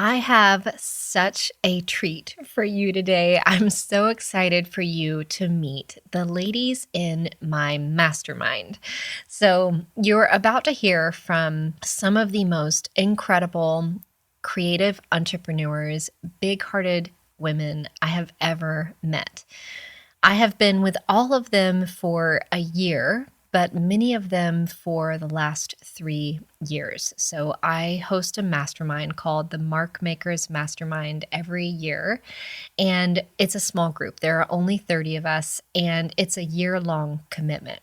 I have such a treat for you today. I'm so excited for you to meet the ladies in my mastermind. So, you're about to hear from some of the most incredible creative entrepreneurs, big-hearted women I have ever met. I have been with all of them for a year, but many of them for the last 3 years. So I host a mastermind called the Mark Makers Mastermind every year, and it's a small group. There are only 30 of us, and it's a year-long commitment.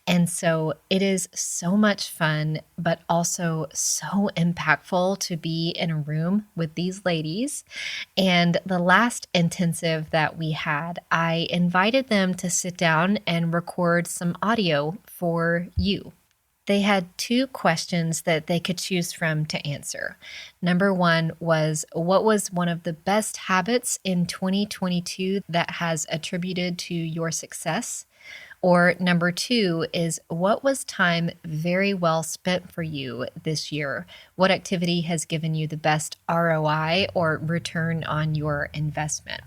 And so it is so much fun, but also so impactful to be in a room with these ladies. And the last intensive that we had, I invited them to sit down and record some audio for you. They had 2 questions that they could choose from to answer. Number 1 was, what was one of the best habits in 2022 that has attributed to your success? Or number 2 is, what was time very well spent for you this year? What activity has given you the best ROI or return on your investment?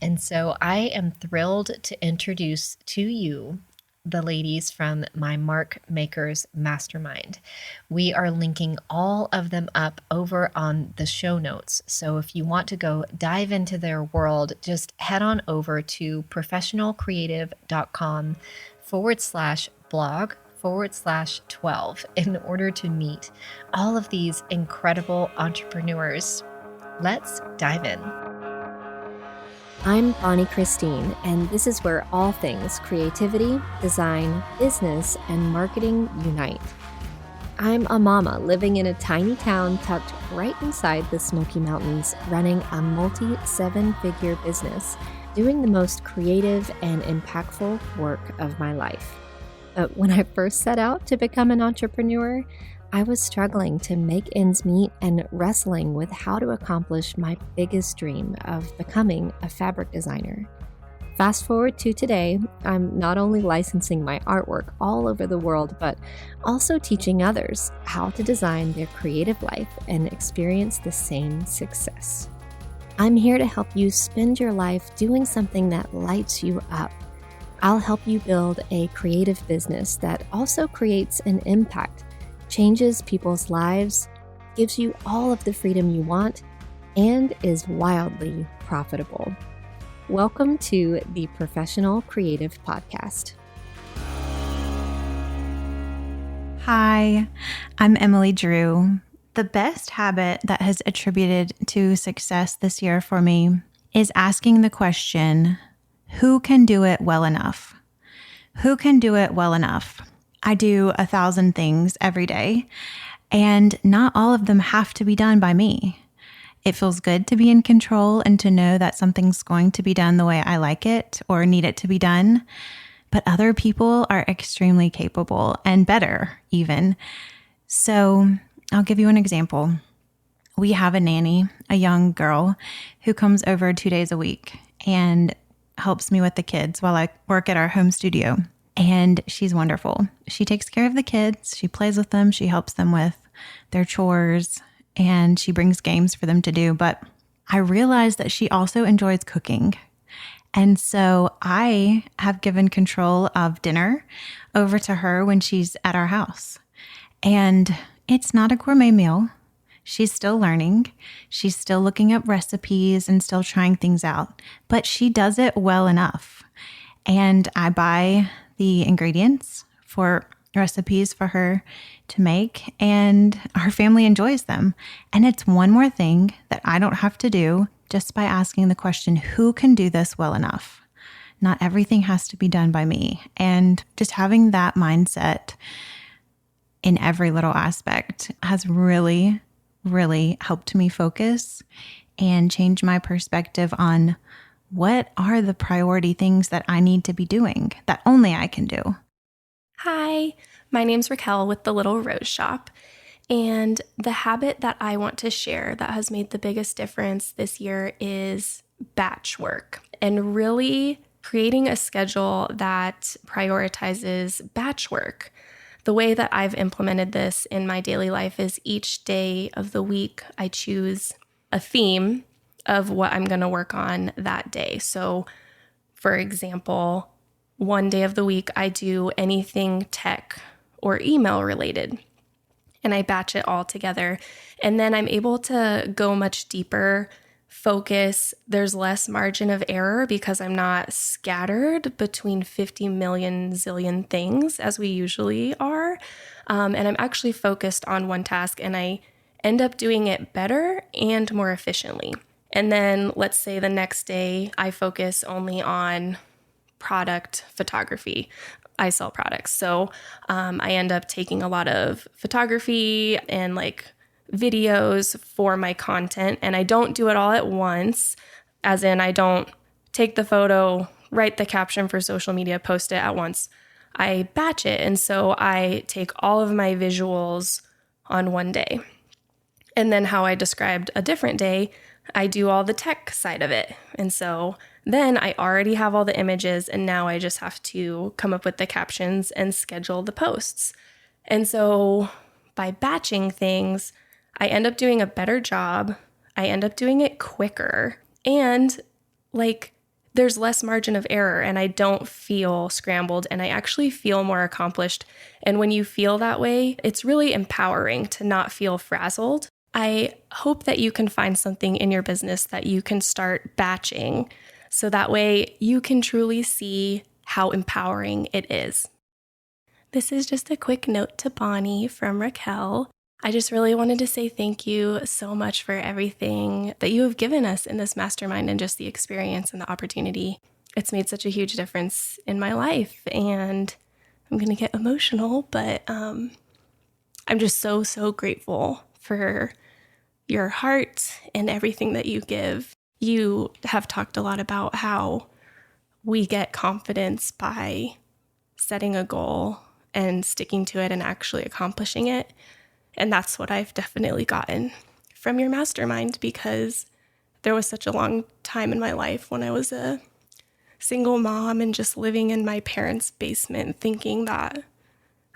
And so I am thrilled to introduce to you the ladies from my Mark Makers Mastermind. We are linking all of them up over on the show notes. So if you want to go dive into their world, just head on over to professionalcreative.com/blog/12 in order to meet all of these incredible entrepreneurs. Let's dive in. I'm Bonniechristine, and this is where all things creativity, design, business, and marketing unite. I'm a mama living in a tiny town tucked right inside the Smoky Mountains, running a multi-7-figure business, doing the most creative and impactful work of my life. But when I first set out to become an entrepreneur, I was struggling to make ends meet and wrestling with how to accomplish my biggest dream of becoming a fabric designer. Fast forward to today, I'm not only licensing my artwork all over the world, but also teaching others how to design their creative life and experience the same success. I'm here to help you spend your life doing something that lights you up. I'll help you build a creative business that also creates an impact, changes people's lives, gives you all of the freedom you want, and is wildly profitable. Welcome to the Professional Creative Podcast. Hi, I'm Emily Drew. The best habit that has attributed to success this year for me is asking the question, who can do it well enough? Who can do it well enough? I do 1,000 things every day, and not all of them have to be done by me. It feels good to be in control and to know that something's going to be done the way I like it or need it to be done. But other people are extremely capable and better even. So I'll give you an example. We have a nanny, a young girl, who comes over 2 days a week and helps me with the kids while I work at our home studio. And she's wonderful. She takes care of the kids. She plays with them. She helps them with their chores, and she brings games for them to do. But I realized that she also enjoys cooking. And so I have given control of dinner over to her when she's at our house. And it's not a gourmet meal. She's still learning. She's still looking up recipes and still trying things out. But she does it well enough. And I buy the ingredients for recipes for her to make, and our family enjoys them. And it's one more thing that I don't have to do just by asking the question, who can do this well enough? Not everything has to be done by me. And just having that mindset in every little aspect has really, really helped me focus and change my perspective on what are the priority things that I need to be doing that only I can do. Hi, my name's Raquel with The Little Rose Shop, and the habit that I want to share that has made the biggest difference this year is batch work, and really creating a schedule that prioritizes batch work. The way that I've implemented this in my daily life is each day of the week I choose a theme of what I'm going to work on that day. So, for example, one day of the week, I do anything tech or email related, and I batch it all together. And then I'm able to go much deeper, focus. There's less margin of error because I'm not scattered between 50 million zillion things as we usually are. And I'm actually focused on one task, and I end up doing it better and more efficiently. And then let's say the next day I focus only on product photography. I sell products. So I end up taking a lot of photography and like videos for my content. And I don't do it all at once, as in I don't take the photo, write the caption for social media, post it at once. I batch it. And so I take all of my visuals on one day. And then how I described a different day, I do all the tech side of it. And so then I already have all the images, and now I just have to come up with the captions and schedule the posts. And so by batching things, I end up doing a better job. I end up doing it quicker, and like there's less margin of error, and I don't feel scrambled, and I actually feel more accomplished. And when you feel that way, it's really empowering to not feel frazzled. I hope that you can find something in your business that you can start batching, so that way you can truly see how empowering it is. This is just a quick note to Bonnie from Raquel. I just really wanted to say thank you so much for everything that you have given us in this mastermind and just the experience and the opportunity. It's made such a huge difference in my life, and I'm going to get emotional, but I'm just so grateful for your heart and everything that you give. You have talked a lot about how we get confidence by setting a goal and sticking to it and actually accomplishing it. And that's what I've definitely gotten from your mastermind, because there was such a long time in my life when I was a single mom and just living in my parents' basement, thinking that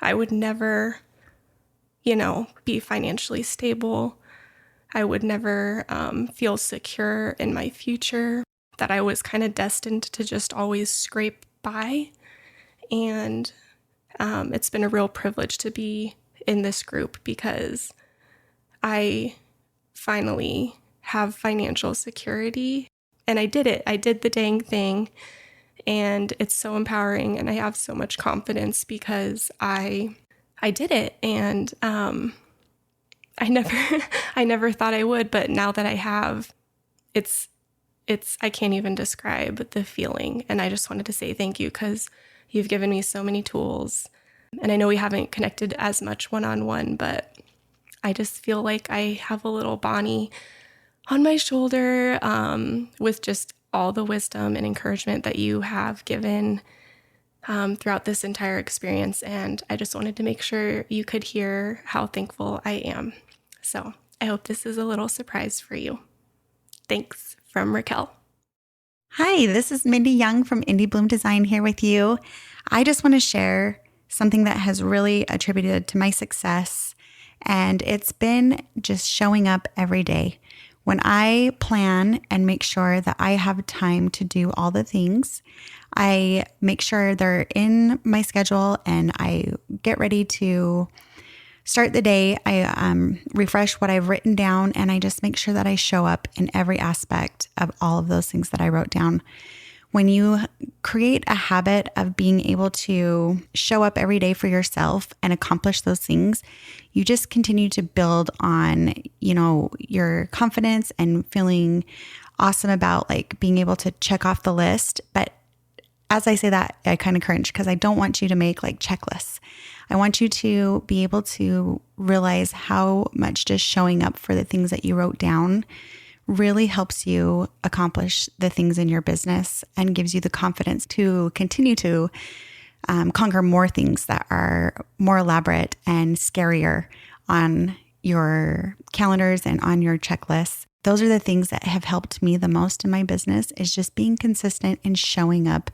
I would never, be financially stable. I would never feel secure in my future, that I was kind of destined to just always scrape by. And it's been a real privilege to be in this group, because I finally have financial security, and I did it. I did the dang thing, and it's so empowering, and I have so much confidence because I did it. And I never thought I would, but now that I have, it's I can't even describe the feeling. And I just wanted to say thank you, because you've given me so many tools. And I know we haven't connected as much one-on-one, but I just feel like I have a little Bonnie on my shoulder with just all the wisdom and encouragement that you have given throughout this entire experience. And I just wanted to make sure you could hear how thankful I am. So I hope this is a little surprise for you. Thanks, from Raquel. Hi, this is Mindy Young from Indie Bloom Design here with you. I just want to share something that has really attributed to my success, and it's been just showing up every day. When I plan and make sure that I have time to do all the things, I make sure they're in my schedule, and I get ready to start the day. I refresh what I've written down, and I just make sure that I show up in every aspect of all of those things that I wrote down. When you create a habit of being able to show up every day for yourself and accomplish those things, you just continue to build on, your confidence and feeling awesome about like being able to check off the list. But as I say that, I kind of cringe, because I don't want you to make like checklists. I want you to be able to realize how much just showing up for the things that you wrote down really helps you accomplish the things in your business and gives you the confidence to continue to conquer more things that are more elaborate and scarier on your calendars and on your checklists. Those are the things that have helped me the most in my business, is just being consistent and showing up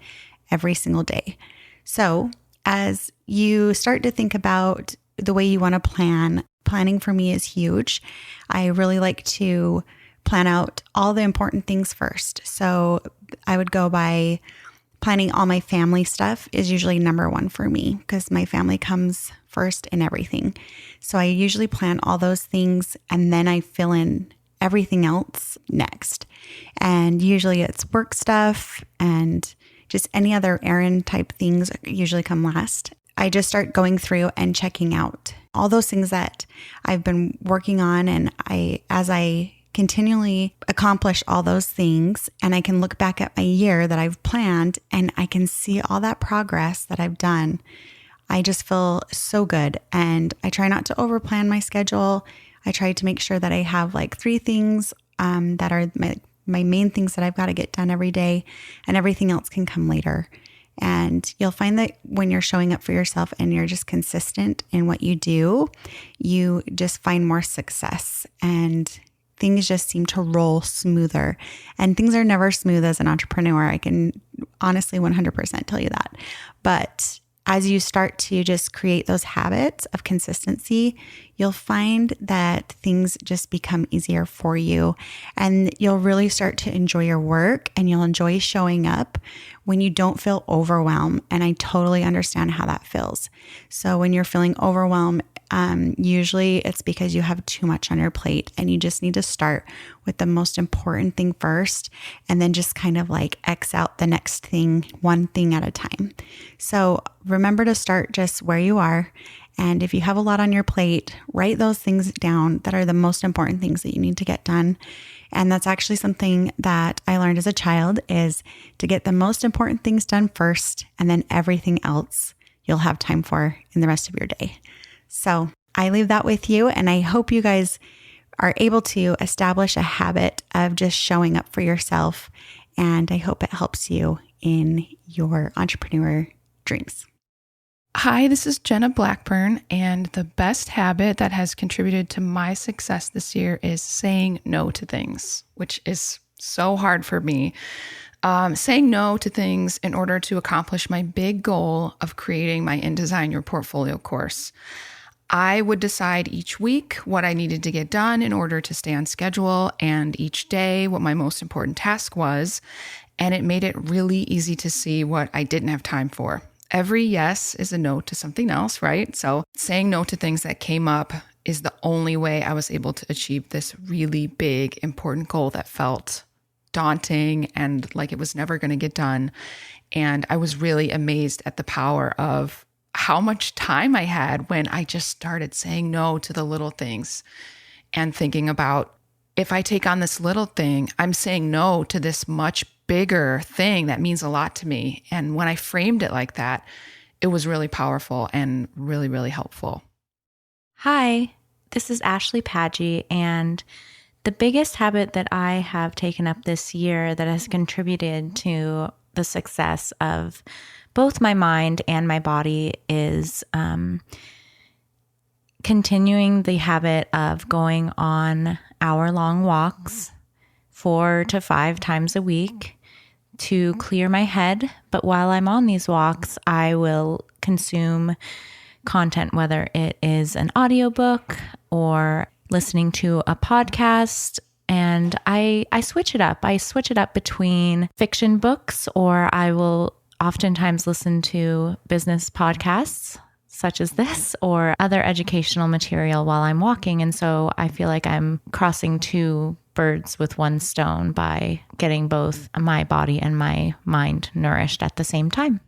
every single day. So as you start to think about the way you want to plan, planning for me is huge. I really like to plan out all the important things first. So I would go by planning all my family stuff is usually number one for me because my family comes first in everything. So I usually plan all those things and then I fill in everything else next. And usually it's work stuff and just any other errand type things usually come last. I just start going through and checking out all those things that I've been working on. And as I continually accomplish all those things and I can look back at my year that I've planned and I can see all that progress that I've done, I just feel so good. And I try not to overplan my schedule. I try to make sure that I have like 3 things that are my main things that I've got to get done every day, and everything else can come later. And you'll find that when you're showing up for yourself and you're just consistent in what you do, you just find more success and things just seem to roll smoother. And things are never smooth as an entrepreneur. I can honestly 100% tell you that. But as you start to just create those habits of consistency, you'll find that things just become easier for you. And you'll really start to enjoy your work and you'll enjoy showing up when you don't feel overwhelmed. And I totally understand how that feels. So when you're feeling overwhelmed, usually it's because you have too much on your plate and you just need to start with the most important thing first and then just kind of like X out the next thing, one thing at a time. So remember to start just where you are. And if you have a lot on your plate, write those things down that are the most important things that you need to get done. And that's actually something that I learned as a child, is to get the most important things done first, and then everything else you'll have time for in the rest of your day. So I leave that with you, and I hope you guys are able to establish a habit of just showing up for yourself. And I hope it helps you in your entrepreneur dreams. Hi, this is Jenna Blackburn, and the best habit that has contributed to my success this year is saying no to things, which is so hard for me. Saying no to things in order to accomplish my big goal of creating my InDesign Your Portfolio course. I would decide each week what I needed to get done in order to stay on schedule, and each day what my most important task was, and it made it really easy to see what I didn't have time for. Every yes is a no to something else, right? So saying no to things that came up is the only way I was able to achieve this really big, important goal that felt daunting and like it was never going to get done. And I was really amazed at the power of how much time I had when I just started saying no to the little things and thinking about, if I take on this little thing, I'm saying no to this much bigger thing that means a lot to me. And when I framed it like that, it was really powerful and really, really helpful. Hi, this is Ashley Paggi, and the biggest habit that I have taken up this year that has contributed to the success of both my mind and my body is continuing the habit of going on hour-long walks 4 to 5 times a week to clear my head. But while I'm on these walks, I will consume content, whether it is an audiobook or listening to a podcast. And I switch it up. I switch it up between fiction books, or I will oftentimes listen to business podcasts such as this or other educational material while I'm walking. And so I feel like I'm crossing 2 birds with 1 stone by getting both my body and my mind nourished at the same time.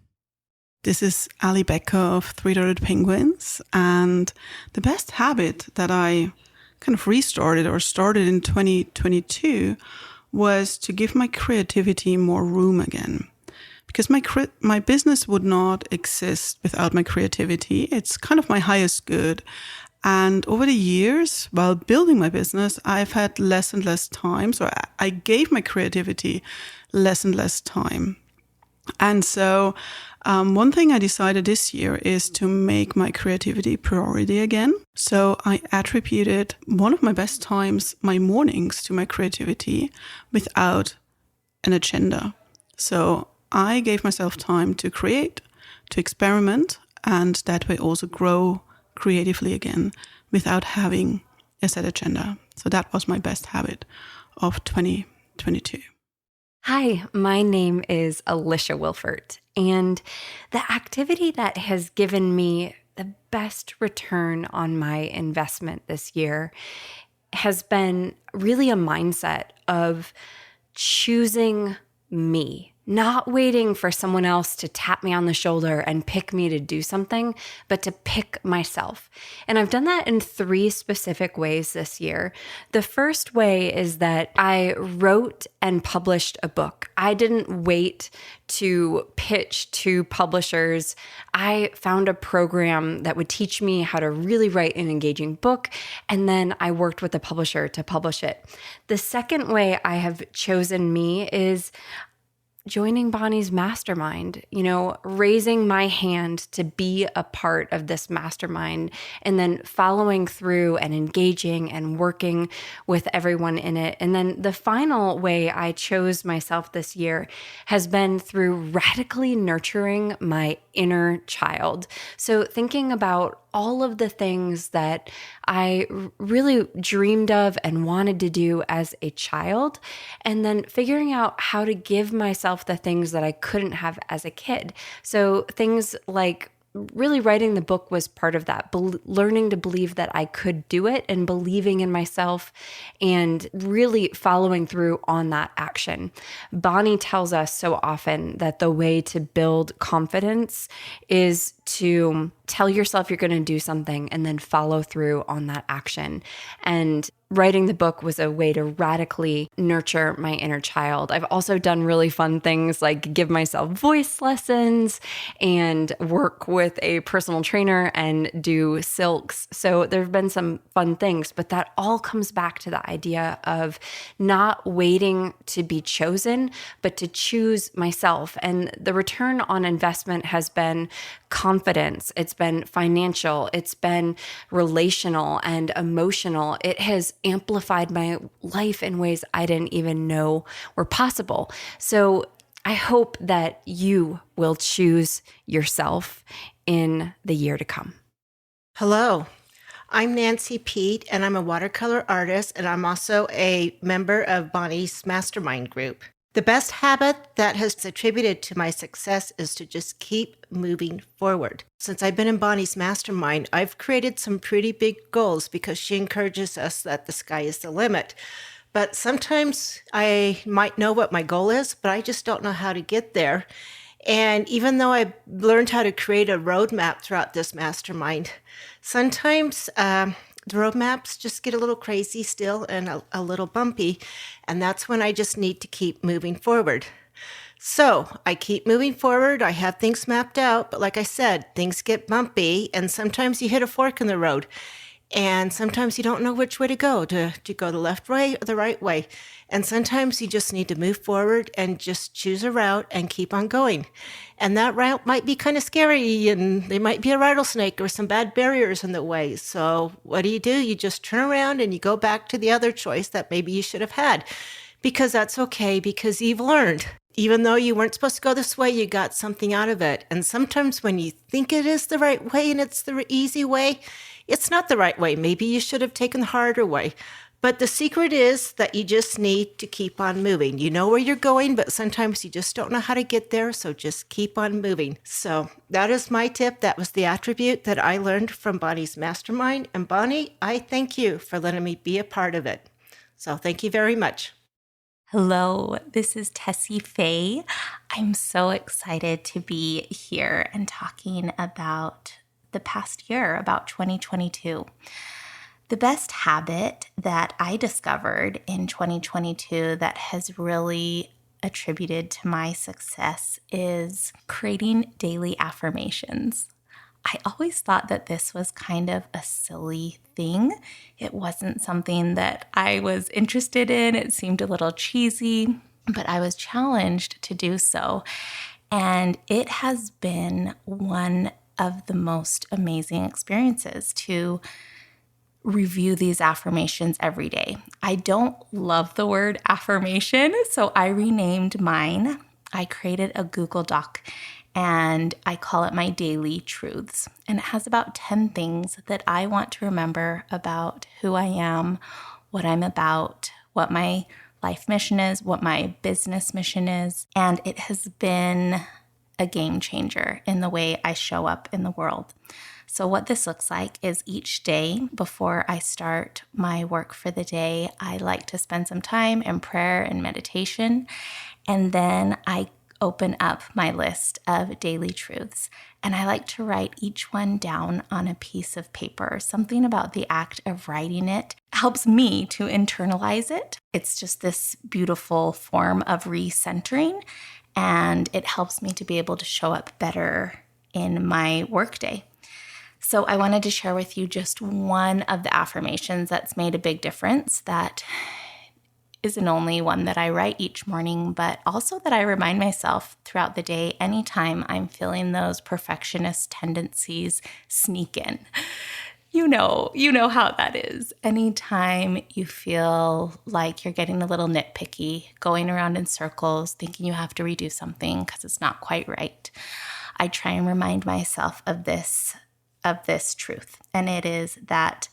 This is Ali Becker of Three-Dotted Penguins, and the best habit that I kind of restarted or started in 2022 was to give my creativity more room again. Because my business would not exist without my creativity. It's kind of my highest good. And over the years, while building my business, I've had less and less time. So I gave my creativity less and less time. And so one thing I decided this year is to make my creativity priority again. So I attributed one of my best times, my mornings, to my creativity without an agenda. So I gave myself time to create, to experiment, and that way also grow creatively again without having a set agenda. So that was my best habit. of 2022. Hi, my name is Alicia Wilfert, and the activity that has given me the best return on my investment this year has been really a mindset of choosing me, not waiting for someone else to tap me on the shoulder and pick me to do something, but to pick myself. And I've done that in 3 specific ways this year. The first way is that I wrote and published a book. I didn't wait to pitch to publishers. I found a program that would teach me how to really write an engaging book, and then I worked with a publisher to publish it. The second way I have chosen me is joining Bonnie's mastermind, raising my hand to be a part of this mastermind, and then following through and engaging and working with everyone in it. And then the final way I chose myself this year has been through radically nurturing my inner child. So thinking about all of the things that I really dreamed of and wanted to do as a child, and then figuring out how to give myself the things that I couldn't have as a kid. So things like really writing the book was part of that, learning to believe that I could do it and believing in myself and really following through on that action. Bonnie tells us so often that the way to build confidence is to tell yourself you're going to do something and then follow through on that action. And writing the book was a way to radically nurture my inner child. I've also done really fun things like give myself voice lessons and work with a personal trainer and do silks. So there have been some fun things, but that all comes back to the idea of not waiting to be chosen, but to choose myself. And the return on investment has been confidence. It's been financial. It's been relational and emotional. It has amplified my life in ways I didn't even know were possible. So I hope that you will choose yourself in the year to come. Hello, I'm Nancy Pete, and I'm a watercolor artist, and I'm also a member of Bonnie's Mastermind group. The best habit that has attributed to my success is to just keep moving forward. Since I've been in Bonnie's Mastermind, I've created some pretty big goals because she encourages us that the sky is the limit. But sometimes I might know what my goal is, but I just don't know how to get there. And even though I've learned how to create a roadmap throughout this mastermind, sometimes the roadmaps just get a little crazy still and a little bumpy. And that's when I just need to keep moving forward. So I keep moving forward. I have things mapped out. But like I said, things get bumpy. And sometimes you hit a fork in the road. And sometimes you don't know which way to go the left way or the right way. And sometimes you just need to move forward and just choose a route and keep on going. And that route might be kind of scary, and there might be a rattlesnake or some bad barriers in the way. So what do? You just turn around and you go back to the other choice that maybe you should have had, because that's okay, because you've learned. Even though you weren't supposed to go this way, you got something out of it. And sometimes when you think it is the right way and it's the easy way, it's not the right way. Maybe you should have taken the harder way. But the secret is that you just need to keep on moving. You know where you're going, but sometimes you just don't know how to get there. So just keep on moving. So that is my tip. That was the attribute that I learned from Bonnie's Mastermind. And Bonnie, I thank you for letting me be a part of it. So thank you very much. Hello, this is Tessie Faye. I'm so excited to be here and talking about the past year, about 2022. The best habit that I discovered in 2022 that has really attributed to my success is creating daily affirmations. I always thought that this was kind of a silly thing. It wasn't something that I was interested in. It seemed a little cheesy, but I was challenged to do so. And it has been one of the most amazing experiences to review these affirmations every day. I don't love the word affirmation, so I renamed mine. I created a Google Doc and I call it my daily truths. And it has about 10 things that I want to remember about who I am, what I'm about, what my life mission is, what my business mission is. And it has been a game changer in the way I show up in the world. So what this looks like is each day before I start my work for the day, I like to spend some time in prayer and meditation. And then I open up my list of daily truths. And I like to write each one down on a piece of paper. Something about the act of writing it helps me to internalize it. It's just this beautiful form of recentering, and it helps me to be able to show up better in my workday. So I wanted to share with you just one of the affirmations that's made a big difference, that isn't only one that I write each morning, but also that I remind myself throughout the day anytime I'm feeling those perfectionist tendencies sneak in. You know how that is. Anytime you feel like you're getting a little nitpicky, going around in circles, thinking you have to redo something because it's not quite right, I try and remind myself of this truth. And it is that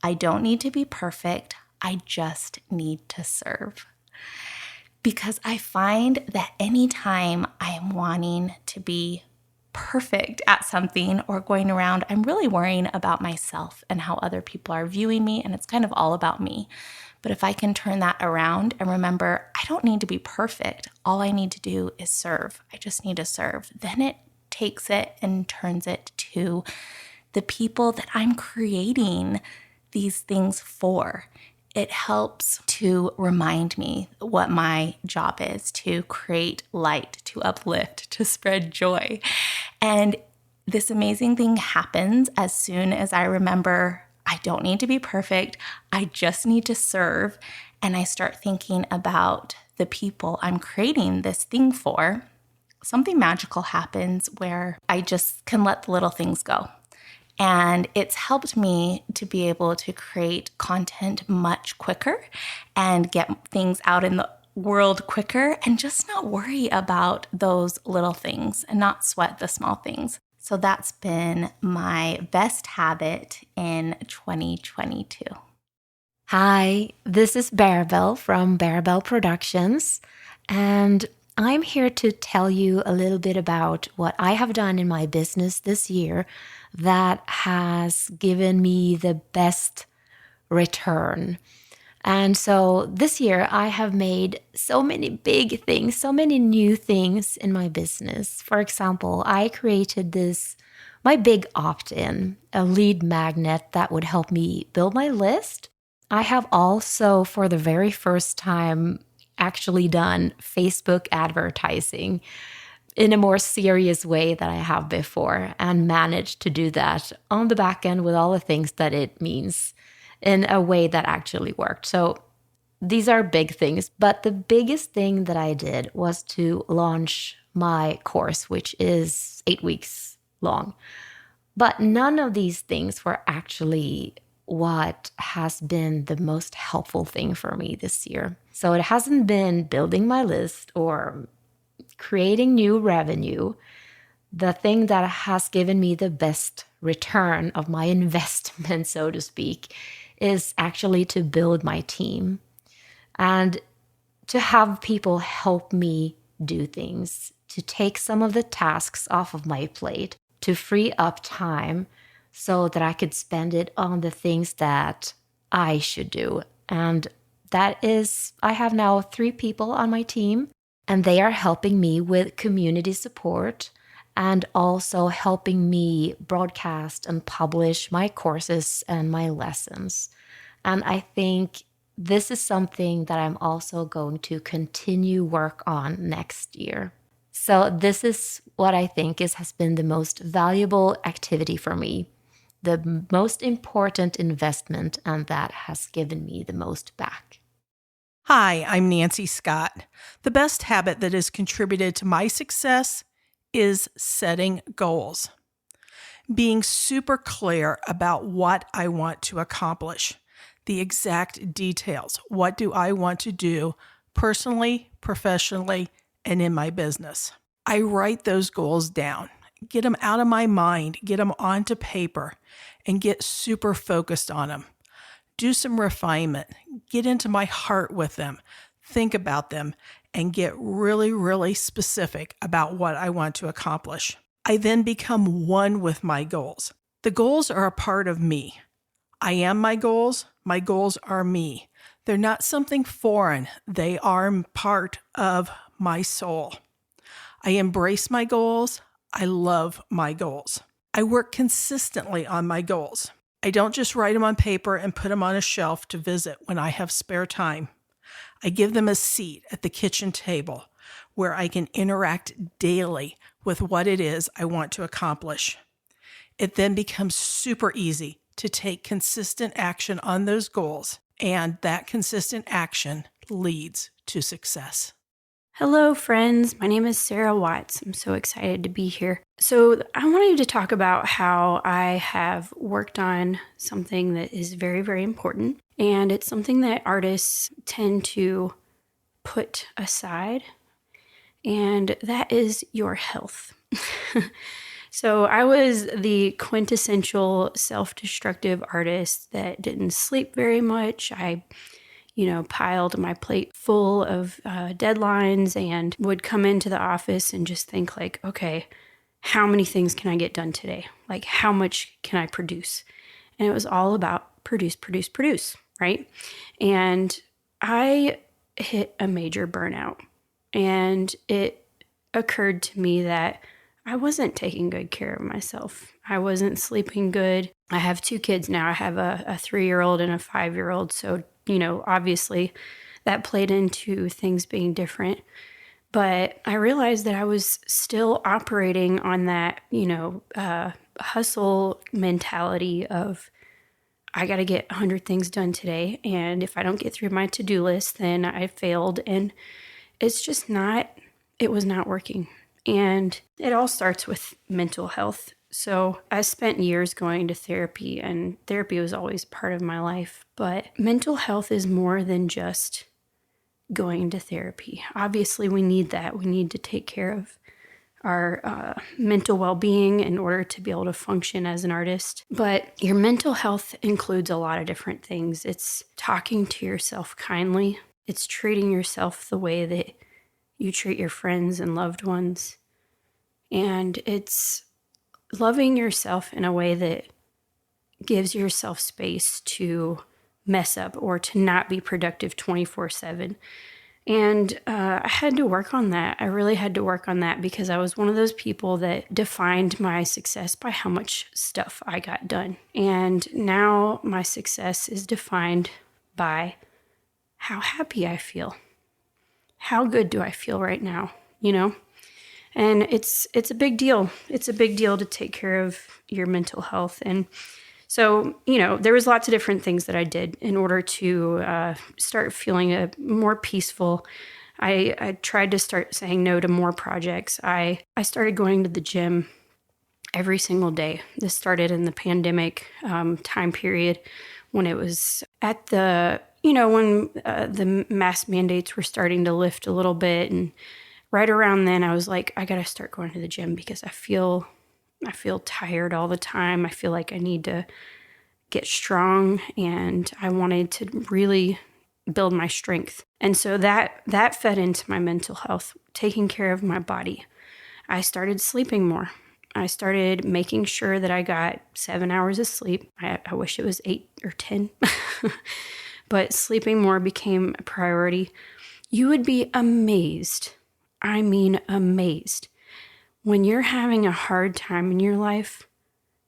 I don't need to be perfect. I just need to serve. Because I find that anytime I am wanting to be perfect at something or going around, I'm really worrying about myself and how other people are viewing me, and it's kind of all about me. But if I can turn that around and remember, I don't need to be perfect. All I need to do is serve. I just need to serve. Then it takes it and turns it to the people that I'm creating these things for. It helps to remind me what my job is: to create light, to uplift, to spread joy. And this amazing thing happens as soon as I remember I don't need to be perfect. I just need to serve. And I start thinking about the people I'm creating this thing for. Something magical happens where I just can let the little things go. And it's helped me to be able to create content much quicker and get things out in the world quicker and just not worry about those little things and not sweat the small things. So that's been my best habit in 2022. Hi, this is Barabelle from Barabelle Productions, and I'm here to tell you a little bit about what I have done in my business this year that has given me the best return. And so this year I have made so many big things, so many new things in my business. For example, I created my big opt-in, a lead magnet that would help me build my list. I have also, for the very first time, actually done Facebook advertising in a more serious way than I have before, and managed to do that on the back end with all the things that it means in a way that actually worked. So these are big things, but the biggest thing that I did was to launch my course, which is 8 weeks long. But none of these things were actually what has been the most helpful thing for me this year. So it hasn't been building my list or creating new revenue. The thing that has given me the best return of my investment, so to speak, is actually to build my team and to have people help me do things, to take some of the tasks off of my plate, to free up time so that I could spend it on the things that I should do. And that is, I have now 3 people on my team, and they are helping me with community support and also helping me broadcast and publish my courses and my lessons. And I think this is something that I'm also going to continue work on next year. So this is what I think has been the most valuable activity for me, the most important investment, and that has given me the most back. Hi, I'm Nancy Scott. The best habit that has contributed to my success is setting goals. Being super clear about what I want to accomplish, the exact details. What do I want to do personally, professionally, and in my business? I write those goals down, get them out of my mind, get them onto paper, and get super focused on them. do some refinement, get into my heart with them, think about them, and get really, really specific about what I want to accomplish. I then become one with my goals. The goals are a part of me. I am my goals are me. They're not something foreign. They are part of my soul. I embrace my goals. I love my goals. I work consistently on my goals. I don't just write them on paper and put them on a shelf to visit when I have spare time. I give them a seat at the kitchen table where I can interact daily with what it is I want to accomplish. It then becomes super easy to take consistent action on those goals, and that consistent action leads to success. Hello, friends. My name is Sarah Watts. I'm so excited to be here. So I wanted to talk about how I have worked on something that is very, very important. And it's something that artists tend to put aside, and that is your health. So I was the quintessential self-destructive artist that didn't sleep very much. I piled my plate full of deadlines and would come into the office and just think like, okay, how many things can I get done today? Like, how much can I produce? And it was all about produce, right? And I hit a major burnout, and it occurred to me that I wasn't taking good care of myself. I wasn't sleeping good. I have 2 kids now. I have a 3-year-old and a 5-year-old. So, obviously that played into things being different. But I realized that I was still operating on that, hustle mentality of, I got to get 100 things done today. And if I don't get through my to-do list, then I failed. And it's just it was not working. And it all starts with mental health. So I spent years going to therapy, and therapy was always part of my life. But mental health is more than just going to therapy. Obviously, we need that. We need to take care of our mental well-being in order to be able to function as an artist. But your mental health includes a lot of different things. It's talking to yourself kindly. It's treating yourself the way that you treat your friends and loved ones. And it's loving yourself in a way that gives yourself space to mess up or to not be productive 24/7. And I had to work on that. I really had to work on that because I was one of those people that defined my success by how much stuff I got done. And now my success is defined by how happy I feel. How good do I feel right now, And it's a big deal. It's a big deal to take care of your mental health. And so, there was lots of different things that I did in order to start feeling more peaceful. I tried to start saying no to more projects. I started going to the gym every single day. This started in the pandemic time period when it was at when the mask mandates were starting to lift a little bit. And right around then I was like, I got to start going to the gym because I feel tired all the time. I feel like I need to get strong, and I wanted to really build my strength. And so that fed into my mental health, taking care of my body. I started sleeping more. I started making sure that I got 7 hours of sleep. I wish it was 8 or 10. But sleeping more became a priority. You would be amazed. I mean, amazed. When you're having a hard time in your life,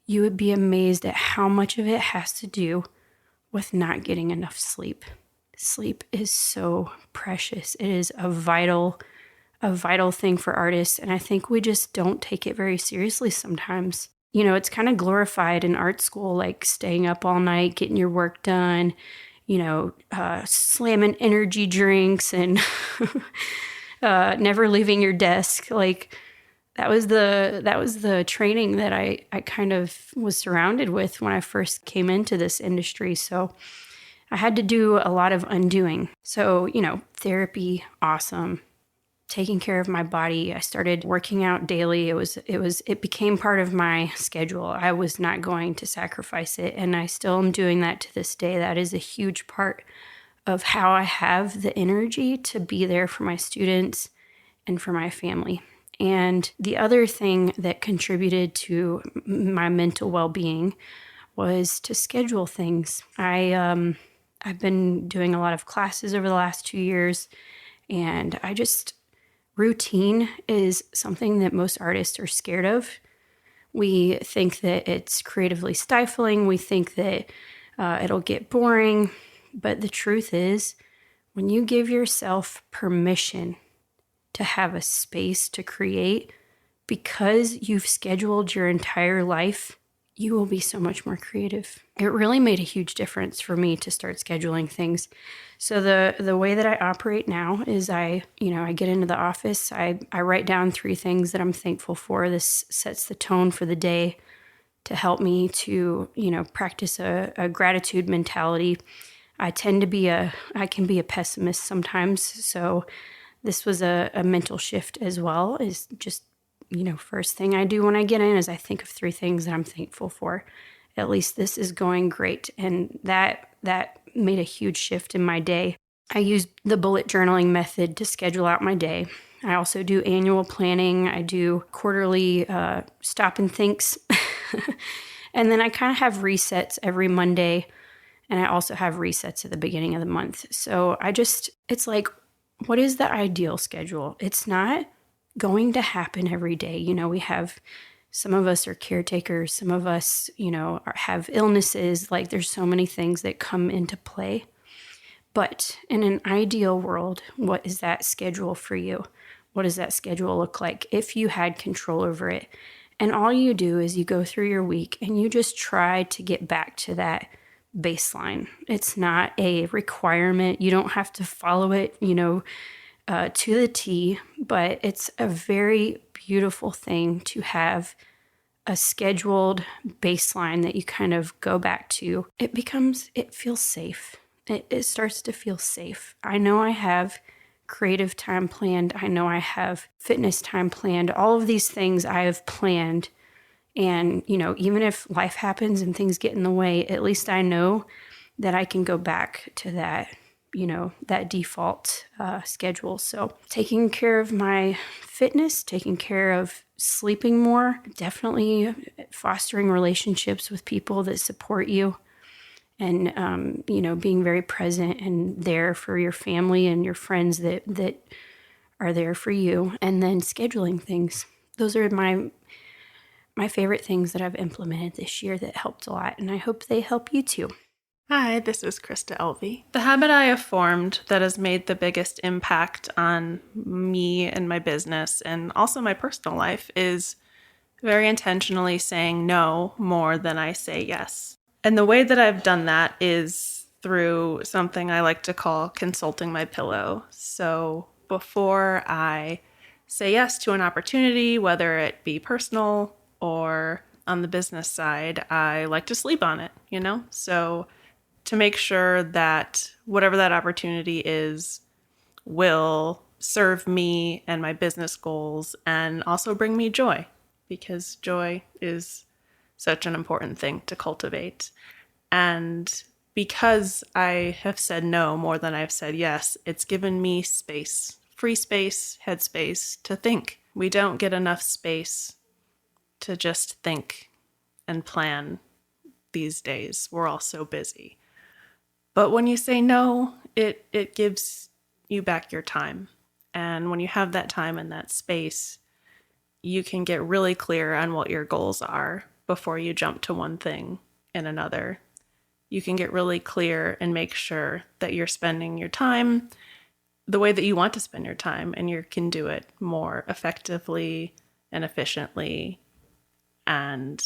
you would be amazed at how much of it has to do with not getting enough sleep. Sleep is so precious. It is a vital thing for artists, and I think we just don't take it very seriously sometimes. It's kind of glorified in art school, like staying up all night, getting your work done, slamming energy drinks and never leaving your desk. Like that was the training that I kind of was surrounded with when I first came into this industry. So I had to do a lot of undoing. So, therapy, awesome. taking care of my body. I started working out daily. It became part of my schedule. I was not going to sacrifice it, and I still am doing that to this day. That is a huge part of how I have the energy to be there for my students and for my family. And the other thing that contributed to my mental well-being was to schedule things. I've been doing a lot of classes over the last 2 years, and routine is something that most artists are scared of. We think that it's creatively stifling. We think that it'll get boring. But the truth is, when you give yourself permission to have a space to create, because you've scheduled your entire life, you will be so much more creative. It really made a huge difference for me to start scheduling things. So the way that I operate now is I get into the office, I write down 3 things that I'm thankful for. This sets the tone for the day to help me to, practice a gratitude mentality. I can be a pessimist sometimes. So this was a mental shift as well, is just, first thing I do when I get in is I think of 3 things that I'm thankful for. At least this is going great. And that made a huge shift in my day. I use the bullet journaling method to schedule out my day. I also do annual planning. I do quarterly stop and thinks. And then I kind of have resets every Monday. And I also have resets at the beginning of the month. So it's like, what is the ideal schedule? It's not going to happen every day. We have, some of us are caretakers. Some of us, have illnesses. Like, there's so many things that come into play. But in an ideal world, what is that schedule for you? What does that schedule look like if you had control over it? And all you do is you go through your week and you just try to get back to that baseline. It's not a requirement. You don't have to follow it, to the T, but it's a very beautiful thing to have a scheduled baseline that you kind of go back to. It feels safe. It starts to feel safe. I know I have creative time planned. I know I have fitness time planned. All of these things I have planned. And, even if life happens and things get in the way, at least I know that I can go back to that, that default schedule. So taking care of my fitness, taking care of sleeping more, definitely fostering relationships with people that support you, and, being very present and there for your family and your friends that are there for you, and then scheduling things. Those are my favorite things that I've implemented this year that helped a lot, and I hope they help you too. Hi, this is Krista Elvey. The habit I have formed that has made the biggest impact on me and my business and also my personal life is very intentionally saying no more than I say yes. And the way that I've done that is through something I like to call consulting my pillow. So before I say yes to an opportunity, whether it be personal or on the business side, I like to sleep on it, So to make sure that whatever that opportunity is will serve me and my business goals and also bring me joy, because joy is such an important thing to cultivate. And because I have said no more than I've said yes, it's given me space, free space, headspace to think. We don't get enough space to just think and plan these days. We're all so busy. But when you say no, it gives you back your time. And when you have that time and that space, you can get really clear on what your goals are before you jump to one thing and another. You can get really clear and make sure that you're spending your time the way that you want to spend your time, and you can do it more effectively and efficiently. And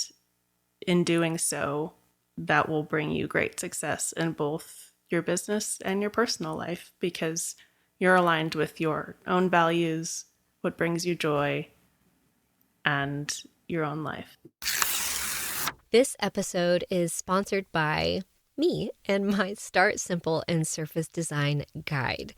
in doing so, that will bring you great success in both your business and your personal life, because you're aligned with your own values, what brings you joy, and your own life. This episode is sponsored by me and my Start Simple and Surface Design Guide.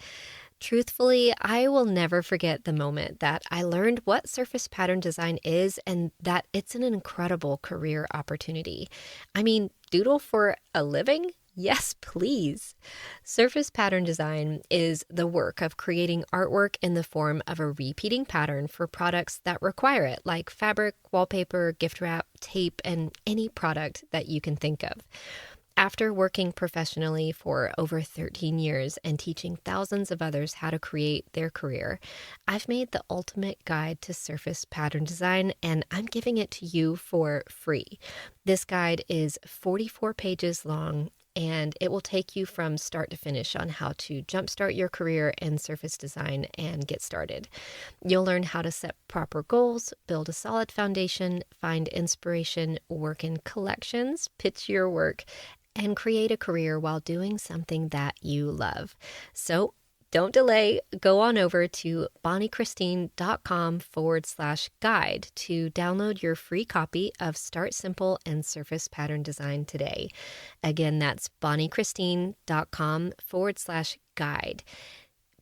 Truthfully, I will never forget the moment that I learned what surface pattern design is and that it's an incredible career opportunity. I mean, doodle for a living? Yes, please. Surface pattern design is the work of creating artwork in the form of a repeating pattern for products that require it, like fabric, wallpaper, gift wrap, tape, and any product that you can think of. After working professionally for over 13 years and teaching thousands of others how to create their career, I've made the ultimate guide to surface pattern design, and I'm giving it to you for free. This guide is 44 pages long, and it will take you from start to finish on how to jumpstart your career in surface design and get started. You'll learn how to set proper goals, build a solid foundation, find inspiration, work in collections, pitch your work, and create a career while doing something that you love. So don't delay. Go on over to bonniechristine.com/guide to download your free copy of Start Simple and Surface Pattern Design today. Again, that's bonniechristine.com/guide.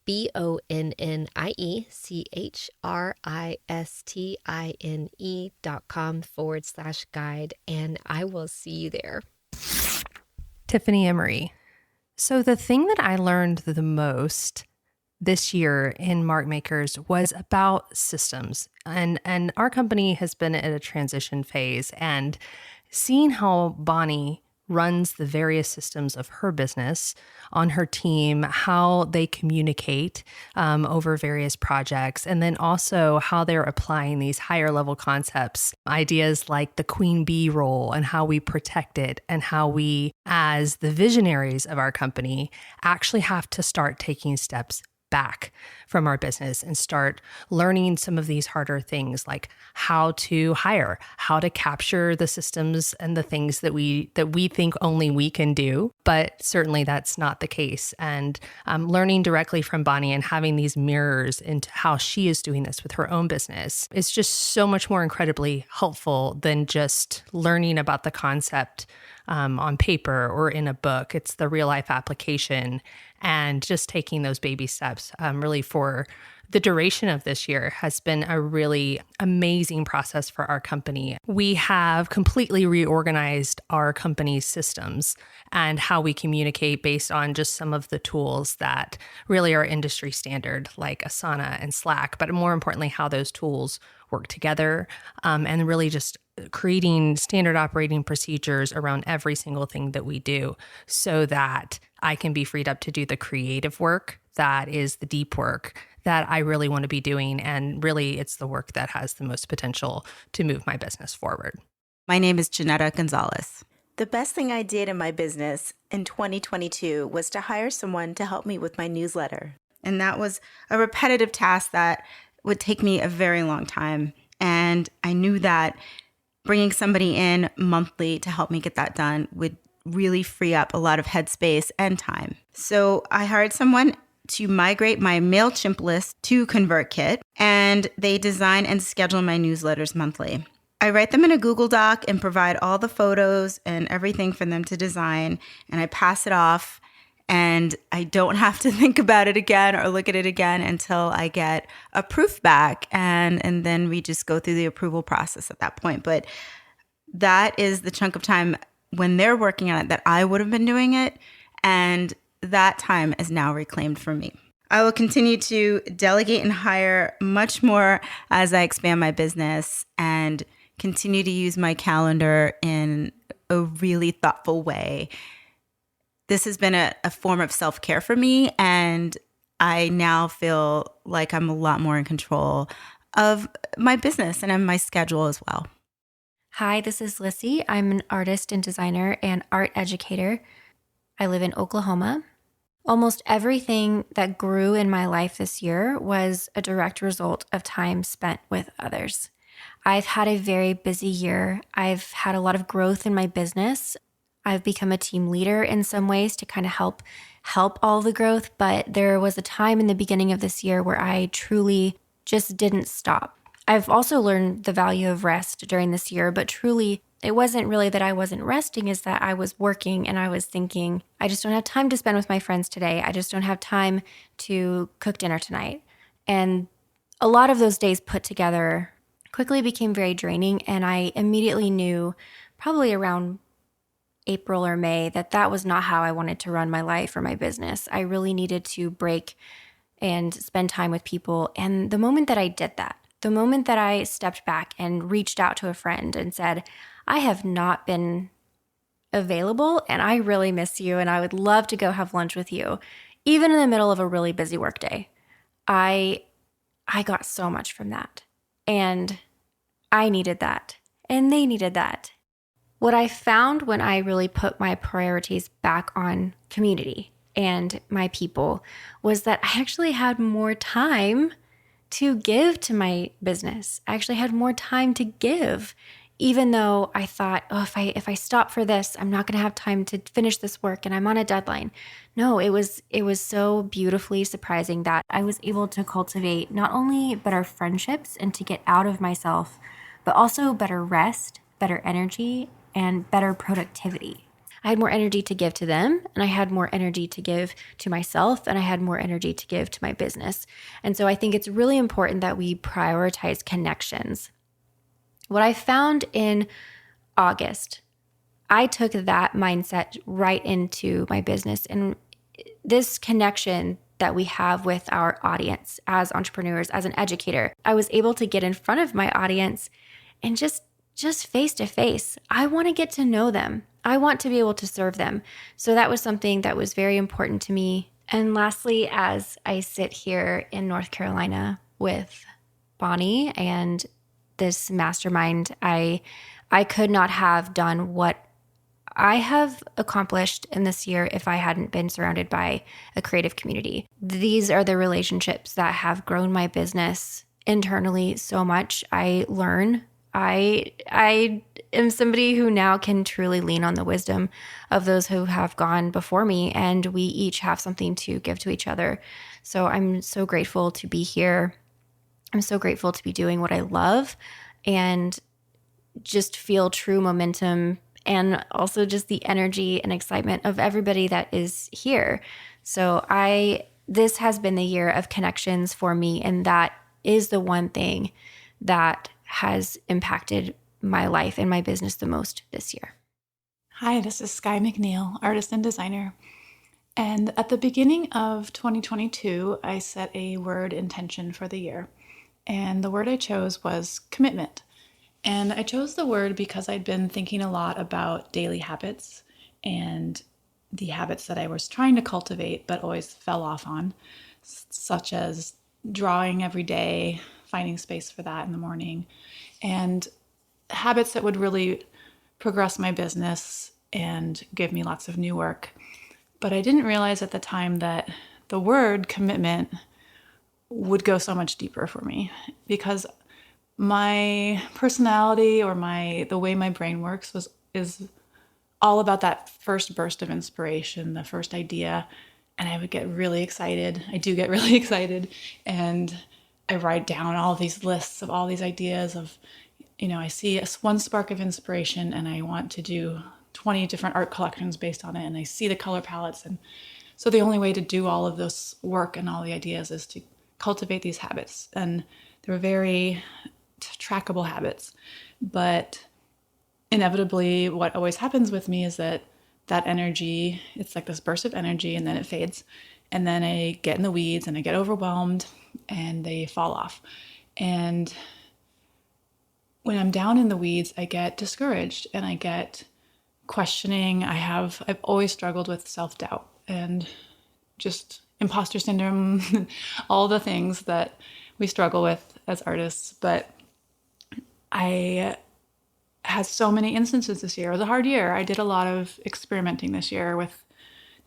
bonniechristine.com/guide, and I will see you there. Tiffany Emery. So the thing that I learned the most this year in Mark Makers was about systems. And our company has been at a transition phase, and seeing how Bonnie runs the various systems of her business on her team, how they communicate over various projects, and then also how they're applying these higher level concepts, ideas like the queen bee role and how we protect it, and how we, as the visionaries of our company, actually have to start taking steps back from our business and start learning some of these harder things, like how to hire, how to capture the systems and the things that we think only we can do. But certainly that's not the case. And learning directly from Bonnie and having these mirrors into how she is doing this with her own business is just so much more incredibly helpful than just learning about the concept on paper or in a book. It's the real life application and just taking those baby steps really for the duration of this year has been a really amazing process for our company. We have completely reorganized our company's systems and how we communicate based on just some of the tools that really are industry standard, like Asana and Slack, but more importantly, how those tools work together, and really just creating standard operating procedures around every single thing that we do so that I can be freed up to do the creative work that is the deep work that I really want to be doing. And really, it's the work that has the most potential to move my business forward. My name is Janetta Gonzalez. The best thing I did in my business in 2022 was to hire someone to help me with my newsletter. And that was a repetitive task that would take me a very long time. And I knew that bringing somebody in monthly to help me get that done would really free up a lot of headspace and time. So I hired someone to migrate my MailChimp list to ConvertKit, and they design and schedule my newsletters monthly. I write them in a Google Doc and provide all the photos and everything for them to design, and I pass it off, and I don't have to think about it again or look at it again until I get a proof back, and then we just go through the approval process at that point. But that is the chunk of time when they're working on it that I would have been doing it, and that time is now reclaimed for me. I will continue to delegate and hire much more as I expand my business and continue to use my calendar in a really thoughtful way. This has been a form of self-care for me, and I now feel like I'm a lot more in control of my business and of my schedule as well. Hi, this is Lissy. I'm an artist and designer and art educator. I live in Oklahoma. Almost everything that grew in my life this year was a direct result of time spent with others. I've had a very busy year. I've had a lot of growth in my business. I've become a team leader in some ways to kind of help all the growth, but there was a time in the beginning of this year where I truly just didn't stop. I've also learned the value of rest during this year, but truly It wasn't really that I wasn't resting, is that I was working and I was thinking, I just don't have time to spend with my friends today. I just don't have time to cook dinner tonight. And a lot of those days put together quickly became very draining. And I immediately knew, probably around April or May, that that was not how I wanted to run my life or my business. I really needed to break and spend time with people. And the moment that I did that, the moment that I stepped back and reached out to a friend and said, I have not been available and I really miss you and I would love to go have lunch with you, even in the middle of a really busy workday, I got so much from that. And I needed that. And they needed that. What I found when I really put my priorities back on community and my people was that I actually had more time to give to my business. I actually had more time to give, even though I thought, oh, if I stop for this, I'm not going to have time to finish this work and I'm on a deadline. No, it was so beautifully surprising that I was able to cultivate not only better friendships and to get out of myself, but also better rest, better energy, and better productivity. I had more energy to give to them, and I had more energy to give to myself, and I had more energy to give to my business. And so I think it's really important that we prioritize connections. What I found in August, I took that mindset right into my business. And this connection that we have with our audience as entrepreneurs, as an educator, I was able to get in front of my audience and just face to face. I want to get to know them. I want to be able to serve them. So that was something that was very important to me. And lastly, as I sit here in North Carolina with Bonnie and this mastermind, I could not have done what I have accomplished in this year if I hadn't been surrounded by a creative community. These are the relationships that have grown my business internally so much. I learn. I am somebody who now can truly lean on the wisdom of those who have gone before me, and we each have something to give to each other. So I'm so grateful to be here. I'm so grateful to be doing what I love and just feel true momentum and also just the energy and excitement of everybody that is here. So this has been the year of connections for me, and that is the one thing that has impacted my life and my business the most this year. Hi, this is Sky McNeil, artist and designer. And at the beginning of 2022, I set a word intention for the year. And the word I chose was commitment. And I chose the word because I'd been thinking a lot about daily habits and the habits that I was trying to cultivate but always fell off on, such as drawing every day, finding space for that in the morning, and habits that would really progress my business and give me lots of new work. But I didn't realize at the time that the word commitment would go so much deeper for me, because my personality or the way my brain works is all about that first burst of inspiration, the first idea. And I would get really excited. I do get really excited. And I write down all these lists of all these ideas of, I see one spark of inspiration and I want to do 20 different art collections based on it. And I see the color palettes. And so the only way to do all of this work and all the ideas is to cultivate these habits. And they're very trackable habits. But inevitably, what always happens with me is that energy, it's like this burst of energy and then it fades. And then I get in the weeds and I get overwhelmed and they fall off. And when I'm down in the weeds, I get discouraged and I get questioning. I've always struggled with self-doubt and just imposter syndrome, all the things that we struggle with as artists. But I had so many instances this year. It was a hard year. I did a lot of experimenting this year with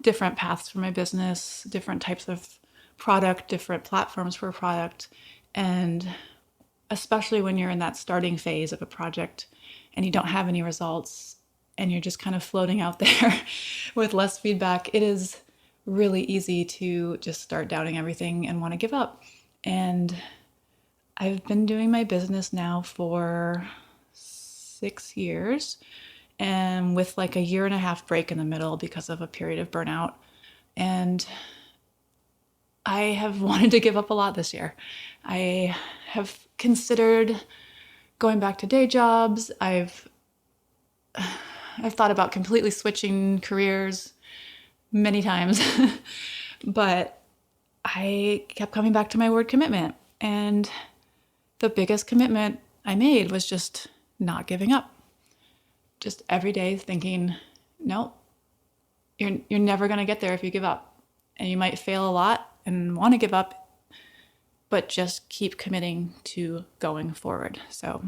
different paths for my business, different types of product, different platforms for a product. And especially when you're in that starting phase of a project and you don't have any results and you're just kind of floating out there with less feedback, it is really easy to just start doubting everything and want to give up. And I've been doing my business now for 6 years, and with like a 1.5 year break in the middle because of a period of burnout. And I have wanted to give up a lot this year. I have considered going back to day jobs. I've thought about completely switching careers many times, but I kept coming back to my word commitment. And the biggest commitment I made was just not giving up. Just every day thinking, no, you're never going to get there if you give up. And you might fail a lot and want to give up, but just keep committing to going forward. So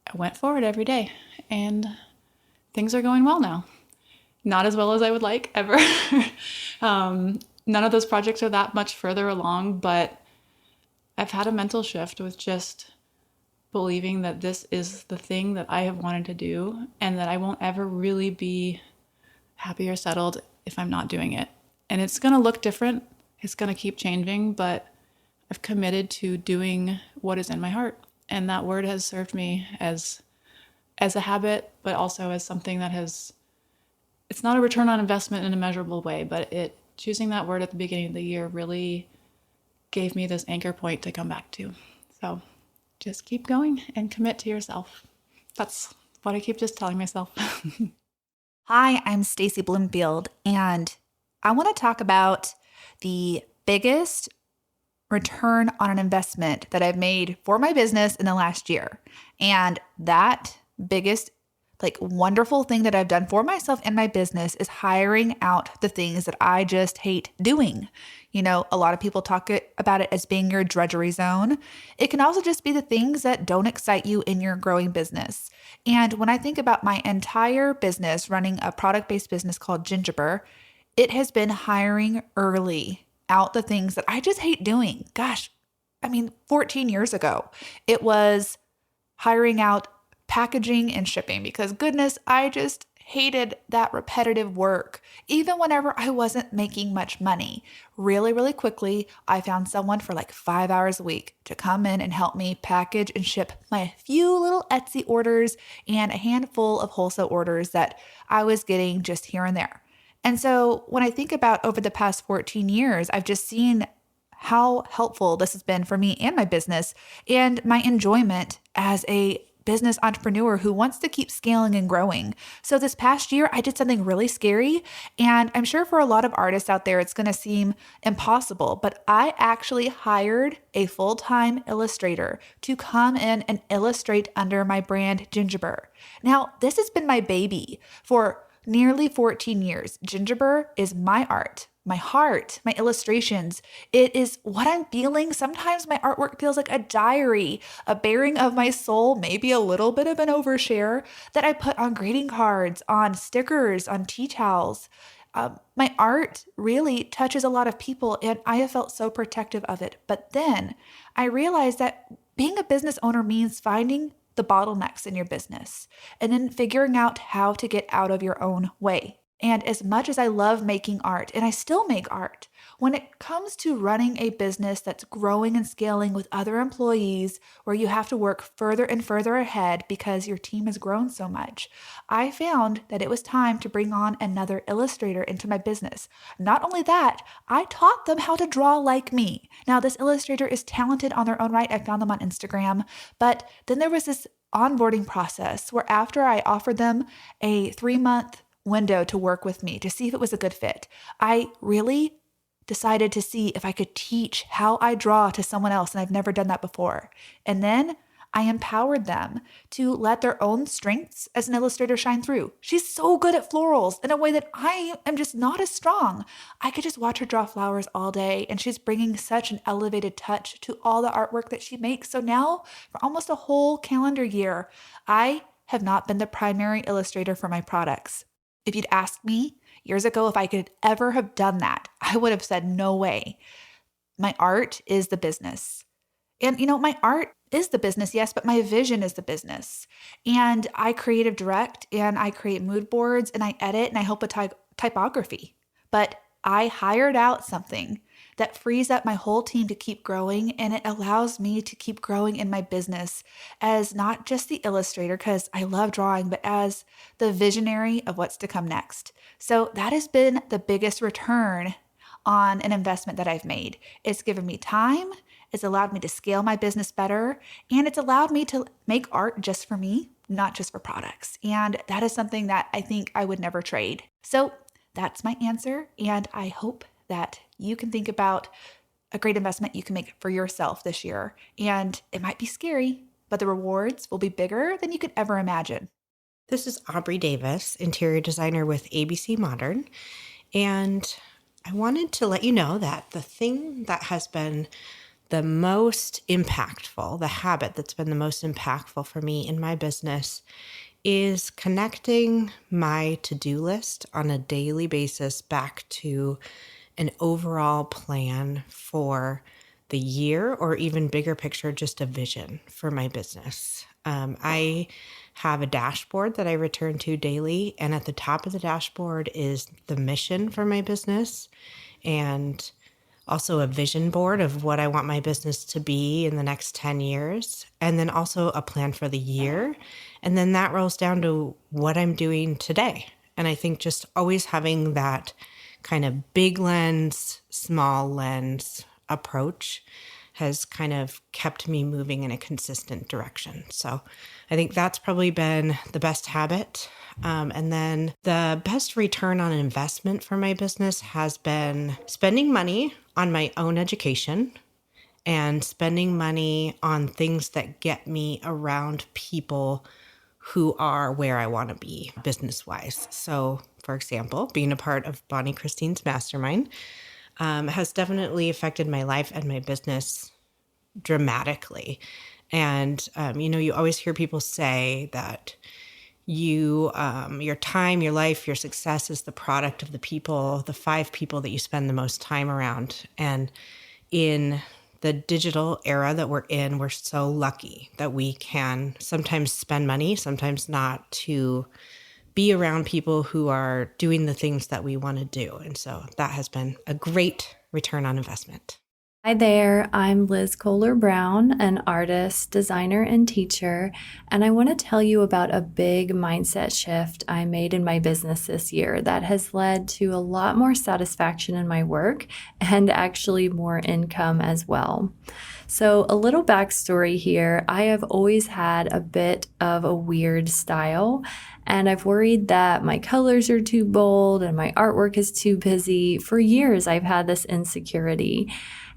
I went forward every day, and things are going well now. Not as well as I would like ever. None of those projects are that much further along, but I've had a mental shift with just believing that this is the thing that I have wanted to do, and that I won't ever really be happy or settled if I'm not doing it. And it's going to look different. It's going to keep changing, but I've committed to doing what is in my heart. And that word has served me as a habit, but also as something that it's not a return on investment in a measurable way, but choosing that word at the beginning of the year really gave me this anchor point to come back to. So just keep going and commit to yourself. That's what I keep just telling myself. Hi, I'm Stacy Bloomfield, and I want to talk about the biggest return on an investment that I've made for my business in the last year. And that biggest, wonderful thing that I've done for myself and my business is hiring out the things that I just hate doing. You know, a lot of people talk about it as being your drudgery zone. It can also just be the things that don't excite you in your growing business. And when I think about my entire business, running a product-based business called Gingerber, it has been hiring early out the things that I just hate doing. 14 years ago, it was hiring out packaging and shipping, because goodness, I just hated that repetitive work, even whenever I wasn't making much money. Really, really quickly, I found someone for 5 hours a week to come in and help me package and ship my few little Etsy orders and a handful of wholesale orders that I was getting just here and there. And so when I think about over the past 14 years, I've just seen how helpful this has been for me and my business, and my enjoyment as a business entrepreneur who wants to keep scaling and growing. So this past year, I did something really scary, and I'm sure for a lot of artists out there, it's going to seem impossible, but I actually hired a full-time illustrator to come in and illustrate under my brand Gingerber. Now, this has been my baby for nearly 14 years. Gingerber is my art, my heart, my illustrations. It is what I'm feeling. Sometimes my artwork feels like a diary, a bearing of my soul, maybe a little bit of an overshare that I put on greeting cards, on stickers, on tea towels. My art really touches a lot of people, and I have felt so protective of it. But then I realized that being a business owner means finding the bottlenecks in your business and then figuring out how to get out of your own way. And as much as I love making art, and I still make art, when it comes to running a business that's growing and scaling with other employees, where you have to work further and further ahead because your team has grown so much, I found that it was time to bring on another illustrator into my business. Not only that, I taught them how to draw like me. Now, this illustrator is talented on their own right. I found them on Instagram, but then there was this onboarding process where after I offered them a 3-month window to work with me to see if it was a good fit, I really decided to see if I could teach how I draw to someone else, and I've never done that before. And then I empowered them to let their own strengths as an illustrator shine through. She's so good at florals in a way that I am just not as strong. I could just watch her draw flowers all day, and she's bringing such an elevated touch to all the artwork that she makes. So now, for almost a whole calendar year, I have not been the primary illustrator for my products. If you'd asked me years ago if I could ever have done that, I would have said no way. My art is the business. And my art is the business, yes, but my vision is the business. And I creative direct, and I create mood boards, and I edit, and I help with typography. But I hired out something that frees up my whole team to keep growing, and it allows me to keep growing in my business as not just the illustrator, because I love drawing, but as the visionary of what's to come next. So that has been the biggest return on an investment that I've made. It's given me time, it's allowed me to scale my business better, and it's allowed me to make art just for me, not just for products. And that is something that I think I would never trade. So that's my answer, and I hope that you can think about a great investment you can make for yourself this year. And it might be scary, but the rewards will be bigger than you could ever imagine. This is Aubrey Davis, interior designer with ABC Modern, and I wanted to let you know that the thing that has been the most impactful, the habit that's been the most impactful for me in my business is connecting my to-do list on a daily basis back to an overall plan for the year, or even bigger picture, just a vision for my business. I have a dashboard that I return to daily, and at the top of the dashboard is the mission for my business and also a vision board of what I want my business to be in the next 10 years, and then also a plan for the year. And then that rolls down to what I'm doing today. And I think just always having that kind of big lens, small lens approach has kind of kept me moving in a consistent direction. So I think that's probably been the best habit. And then the best return on investment for my business has been spending money on my own education and spending money on things that get me around people who are where I want to be business-wise. So, for example, being a part of Bonnie Christine's Mastermind has definitely affected my life and my business dramatically. And, you always hear people say that your time, your life, your success is the product of the 5 people that you spend the most time around. And in the digital era that we're in, we're so lucky that we can sometimes spend money, sometimes not, to be around people who are doing the things that we want to do. And so that has been a great return on investment. Hi there, I'm Liz Kohler-Brown, an artist, designer, and teacher, and I want to tell you about a big mindset shift I made in my business this year that has led to a lot more satisfaction in my work and actually more income as well. So a little backstory here, I have always had a bit of a weird style, and I've worried that my colors are too bold and my artwork is too busy. For years, I've had this insecurity.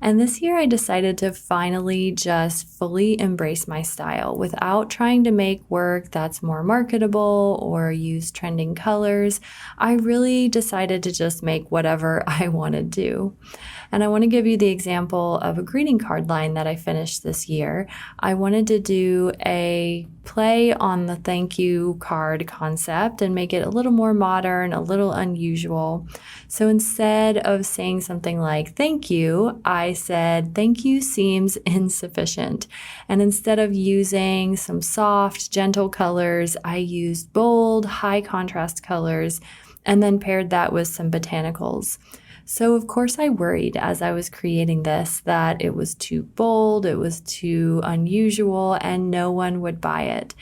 And this year I decided to finally just fully embrace my style without trying to make work that's more marketable or use trending colors. I really decided to just make whatever I want to do. And I want to give you the example of a greeting card line that I finished this year. I wanted to do a play on the thank you card concept and make it a little more modern, a little unusual. So instead of saying something like thank you, I said thank you seems insufficient. And instead of using some soft, gentle colors, I used bold, high contrast colors and then paired that with some botanicals. So of course I worried as I was creating this that it was too bold, it was too unusual, and no one would buy it.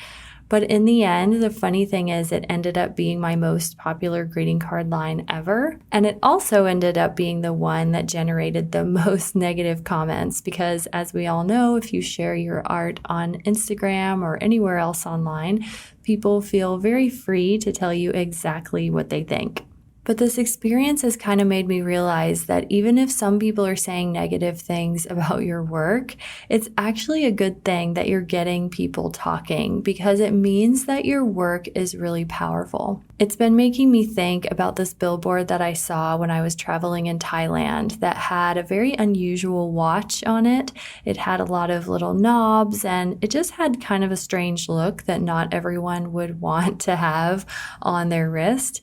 But in the end, the funny thing is it ended up being my most popular greeting card line ever. And it also ended up being the one that generated the most negative comments because, as we all know, if you share your art on Instagram or anywhere else online, people feel very free to tell you exactly what they think. But this experience has kind of made me realize that even if some people are saying negative things about your work, it's actually a good thing that you're getting people talking because it means that your work is really powerful. It's been making me think about this billboard that I saw when I was traveling in Thailand that had a very unusual watch on it. It had a lot of little knobs and it just had kind of a strange look that not everyone would want to have on their wrist.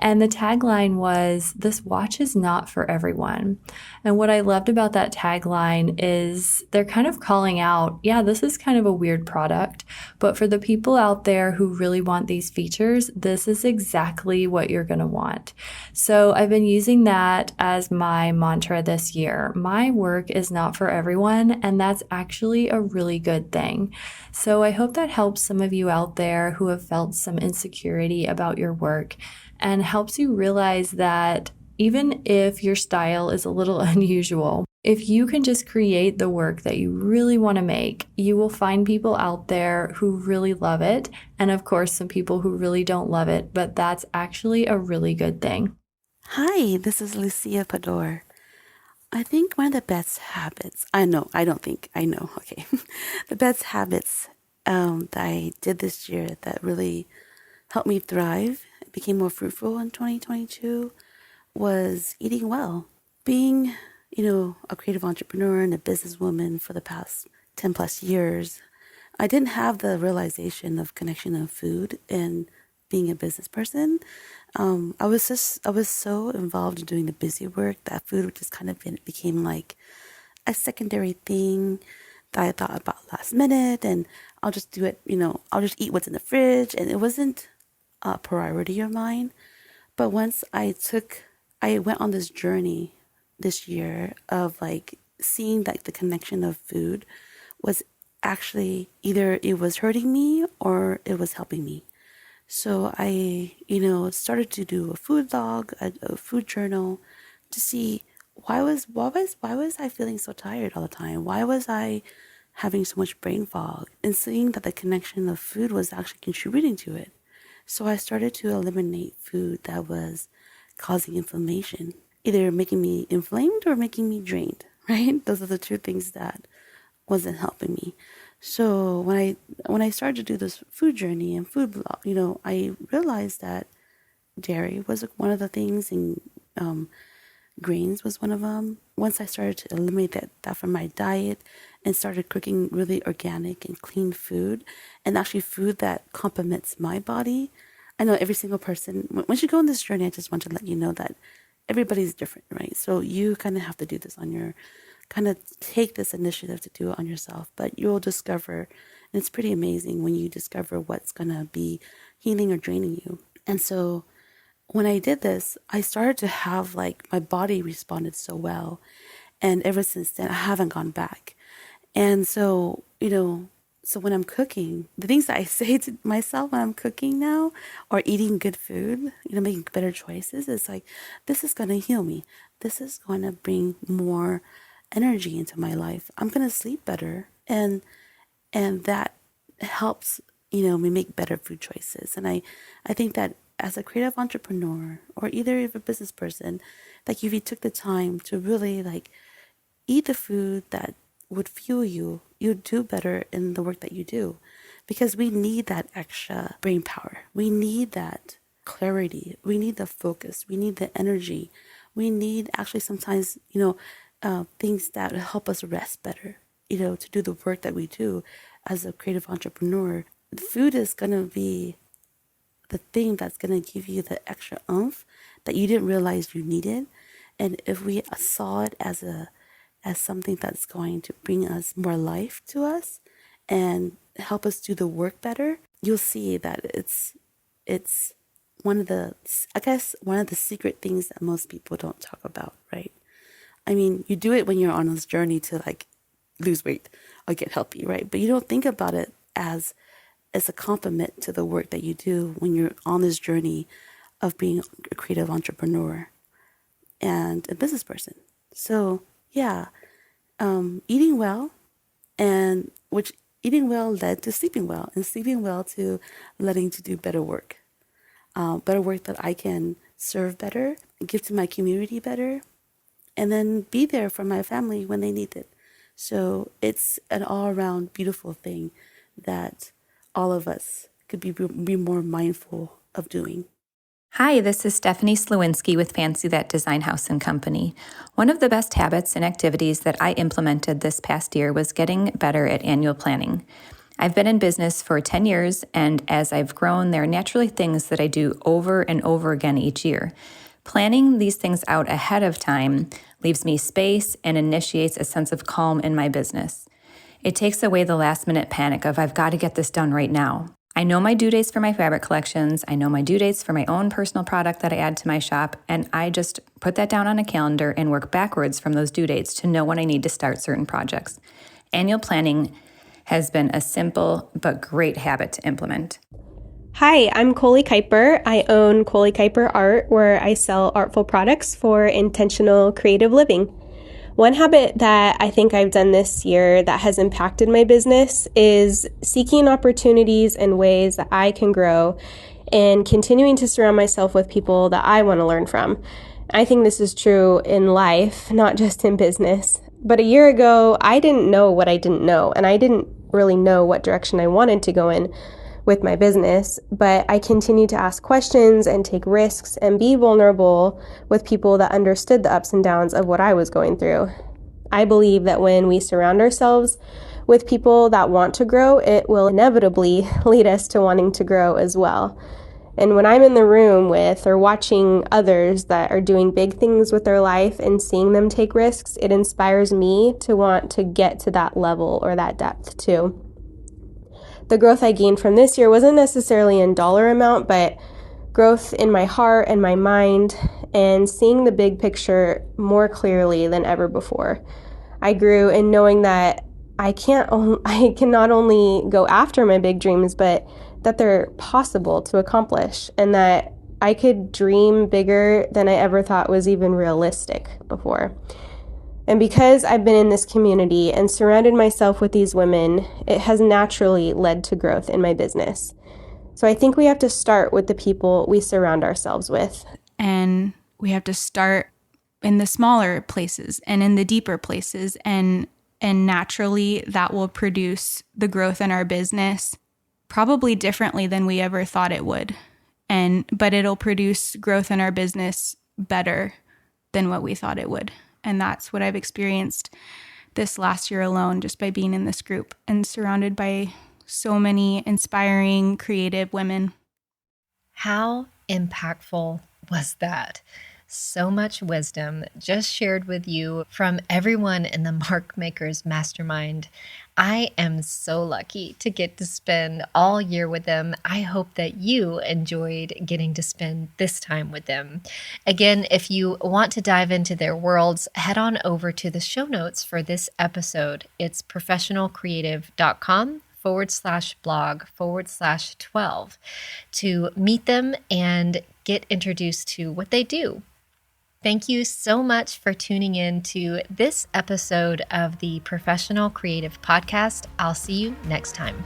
And the tagline was, "This watch is not for everyone." And what I loved about that tagline is they're kind of calling out, yeah, this is kind of a weird product, but for the people out there who really want these features, this is exactly what you're going to want. So I've been using that as my mantra this year. My work is not for everyone, and that's actually a really good thing. So I hope that helps some of you out there who have felt some insecurity about your work and helps you realize that even if your style is a little unusual, if you can just create the work that you really want to make, you will find people out there who really love it. And of course, some people who really don't love it, but that's actually a really good thing. Hi, this is Lucia Pador. I think one of the best habits, okay. The best habits that I did this year that really helped me thrive, became more fruitful in 2022, was eating well. Being, a creative entrepreneur and a businesswoman for the past 10 plus years, I didn't have the realization of connection of food and being a business person. I was so involved in doing the busy work that food just kind of became like a secondary thing that I thought about last minute, and I'll just do it, I'll just eat what's in the fridge, and it wasn't a priority of mine. But once I went on this journey this year of like seeing that the connection of food was actually either it was hurting me or it was helping me. So I, started to do a food log, a food journal, to see why was I feeling so tired all the time? Why was I having so much brain fog? And seeing that the connection of food was actually contributing to it. So I started to eliminate food that was causing inflammation, either making me inflamed or making me drained, right? Those are the two things that wasn't helping me. So when I started to do this food journey and food blog, I realized that dairy was one of the things, and grains was one of them. Once I started to eliminate that from my diet and started cooking really organic and clean food, and actually food that complements my body. I know every single person, once you go on this journey, I just want to let you know that everybody's different, right? So you kind of have to do this on your, kind of take this initiative to do it on yourself, but you'll discover, and it's pretty amazing when you discover what's going to be healing or draining you. And so when I did this, I started to have like, my body responded so well. And ever since then, I haven't gone back. And so, so when I'm cooking, the things that I say to myself when I'm cooking now or eating good food, making better choices, is like, this is going to heal me. This is going to bring more energy into my life. I'm going to sleep better. And that helps, me make better food choices. And I think that as a creative entrepreneur or either if a business person, like if you took the time to really like eat the food that would fuel you, you'd do better in the work that you do, because we need that extra brain power. We need that clarity. We need the focus. We need the energy. We need actually sometimes, things that help us rest better, to do the work that we do as a creative entrepreneur. The food is going to be the thing that's going to give you the extra oomph that you didn't realize you needed. And if we saw it as something that's going to bring us more life to us and help us do the work better, you'll see that it's one of the secret things that most people don't talk about, right? I mean, you do it when you're on this journey to like lose weight or get healthy, right? But you don't think about it as a compliment to the work that you do when you're on this journey of being a creative entrepreneur and a business person. So yeah, eating well, and which eating well led to sleeping well, and sleeping well to letting to do better work that I can serve better, give to my community better, and then be there for my family when they need it. So it's an all-around beautiful thing that all of us could be more mindful of doing. Hi, this is Stephanie Slewinski with Fancy That Design House and Company. One of the best habits and activities that I implemented this past year was getting better at annual planning. I've been in business for 10 years, and as I've grown, there are naturally things that I do over and over again each year. Planning these things out ahead of time leaves me space and initiates a sense of calm in my business. It takes away the last-minute panic of, I've got to get this done right now. I know my due dates for my fabric collections. I know my due dates for my own personal product that I add to my shop. And I just put that down on a calendar and work backwards from those due dates to know when I need to start certain projects. Annual planning has been a simple but great habit to implement. Hi, I'm Coley Kuiper. I own Coley Kuiper Art, where I sell artful products for intentional creative living. One habit that I think I've done this year that has impacted my business is seeking opportunities and ways that I can grow and continuing to surround myself with people that I want to learn from. I think this is true in life, not just in business. But a year ago, I didn't know what I didn't know, and I didn't really know what direction I wanted to go in with my business, but I continued to ask questions and take risks and be vulnerable with people that understood the ups and downs of what I was going through. I believe that when we surround ourselves with people that want to grow, it will inevitably lead us to wanting to grow as well. And when I'm in the room with or watching others that are doing big things with their life and seeing them take risks, it inspires me to want to get to that level or that depth too. The growth I gained from this year wasn't necessarily in dollar amount, but growth in my heart and my mind and seeing the big picture more clearly than ever before. I grew in knowing that I can not only go after my big dreams, but that they're possible to accomplish, and that I could dream bigger than I ever thought was even realistic before. And because I've been in this community and surrounded myself with these women, it has naturally led to growth in my business. So I think we have to start with the people we surround ourselves with. And we have to start in the smaller places and in the deeper places, and naturally that will produce the growth in our business probably differently than we ever thought it would. But it'll produce growth in our business better than what we thought it would. And that's what I've experienced this last year alone, just by being in this group and surrounded by so many inspiring, creative women. How impactful was that? So much wisdom just shared with you from everyone in the Mark Makers Mastermind. I am so lucky to get to spend all year with them. I hope that you enjoyed getting to spend this time with them. Again, if you want to dive into their worlds, head on over to the show notes for this episode. It's professionalcreative.com/blog/12 to meet them and get introduced to what they do. Thank you so much for tuning in to this episode of the Professional Creative Podcast. I'll see you next time.